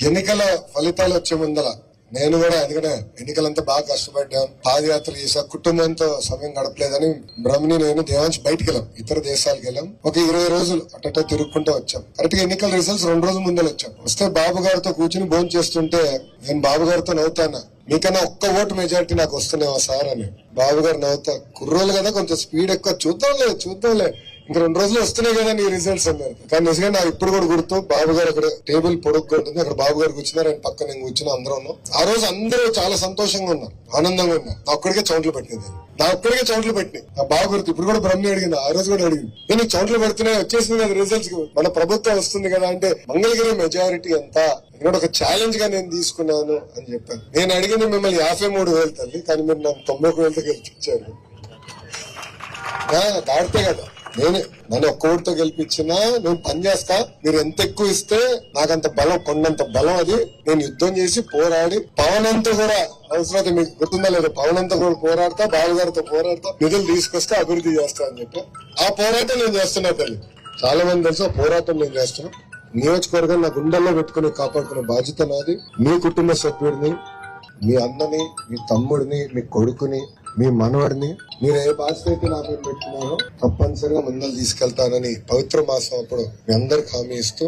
ఎన్నికల ఫలితాలు వచ్చే ముందల నేను కూడా ఎందుకంటే ఎన్నికలంతా బాగా కష్టపడ్డాం, పాదయాత్ర చేసా, కుటుంబంతో సమయం గడపలేదని బ్రహ్మని నేను దేవాంశ్ బయటకు వెళ్ళాం, ఇతర దేశాలకు వెళ్ళాం. ఒక 20 రోజులు అట్ట తిరుగుకుంటూ వచ్చాం. కరెక్ట్ గా ఎన్నికల రిజల్ట్స్ 2 రోజుల ముందర వచ్చాం. వస్తే బాబు గారితో కూర్చుని భోజనం చేస్తుంటే నేను బాబు గారితో నవ్వుతాను, మీకన్నా ఒక్క ఓటు మెజారిటీ నాకు వస్తున్నావా సార్ అని. బాబు గారు నవ్వుతా, కుర్రోలు కదా కొంచెం స్పీడ్ ఎక్కువ, చూద్దాంలే ఇంకా 2 రోజులు వస్తున్నాయి కదా నీ రిజల్ట్స్ అన్నారు. కానీ నిజంగా నాకు ఇప్పుడు కూడా గుర్తు, బాబు గారు అక్కడ టేబుల్ పొడుగ్గా ఉంటుంది, అక్కడ బాబు గారు కూర్చున్నారు, ఆయన పక్కన నేను కూర్చున్నా, అందరూ ఉన్నాం. ఆ రోజు అందరూ చాలా సంతోషంగా ఉన్నారు, ఆనందంగా ఉన్నారు. నా ఒక్కడికే చౌంట్లు పెట్టింది, నా బాగా గుర్తు. ఇప్పుడు కూడా బ్రహ్మని అడిగింది, ఆ రోజు కూడా అడిగింది, నేను చౌంట్లు పెడుతున్నాయి, వచ్చేసింది కదా రిజల్ట్స్, మన ప్రభుత్వం వస్తుంది కదా అంటే మంగళగిరి మెజారిటీ ఎంత ఇక్కడ ఒక ఛాలెంజ్ గా నేను తీసుకున్నాను అని చెప్పాను. నేను అడిగింది మిమ్మల్ని 53,000 తల్లి, కానీ మీరు నన్ను 91,000తో గెలిపించారు. దాడితే కదా నన్ను ఒక్క ఓటుతో గెలిపించినా నేను పని చేస్తా, మీరు ఎంత ఎక్కువ ఇస్తే నాకంత బలం, కొండంత బలం. అది నేను యుద్ధం చేసి పోరాడి పవన్ అంతా కూడా అవసరం మీకు గుర్తుందా లేదు, పవన్ అంతా కూడా పోరాడతా, బాబు గారితో పోరాడతా, నిధులు తీసుకొస్తే అభివృద్ధి చేస్తా అని చెప్పి ఆ పోరాటం నేను చేస్తున్నా తల్లి. చాలా మంది తెలుసు ఆ పోరాటం నేను చేస్తున్నా. నియోజకవర్గం నా గుండెల్లో పెట్టుకుని కాపాడుకునే బాధ్యత నాది. మీ కుటుంబ సభ్యుడిని, మీ అన్నని, మీ తమ్ముడిని, మీ కొడుకుని, మీ మనవడిని మీరు ఏ బాధ్యత అయితే నా మీద పెట్టుకున్నారో తప్పనిసరిగా ముందర తీసుకెళ్తానని పవిత్ర మాసం అప్పుడు మీ అందరికి హామీ ఇస్తూ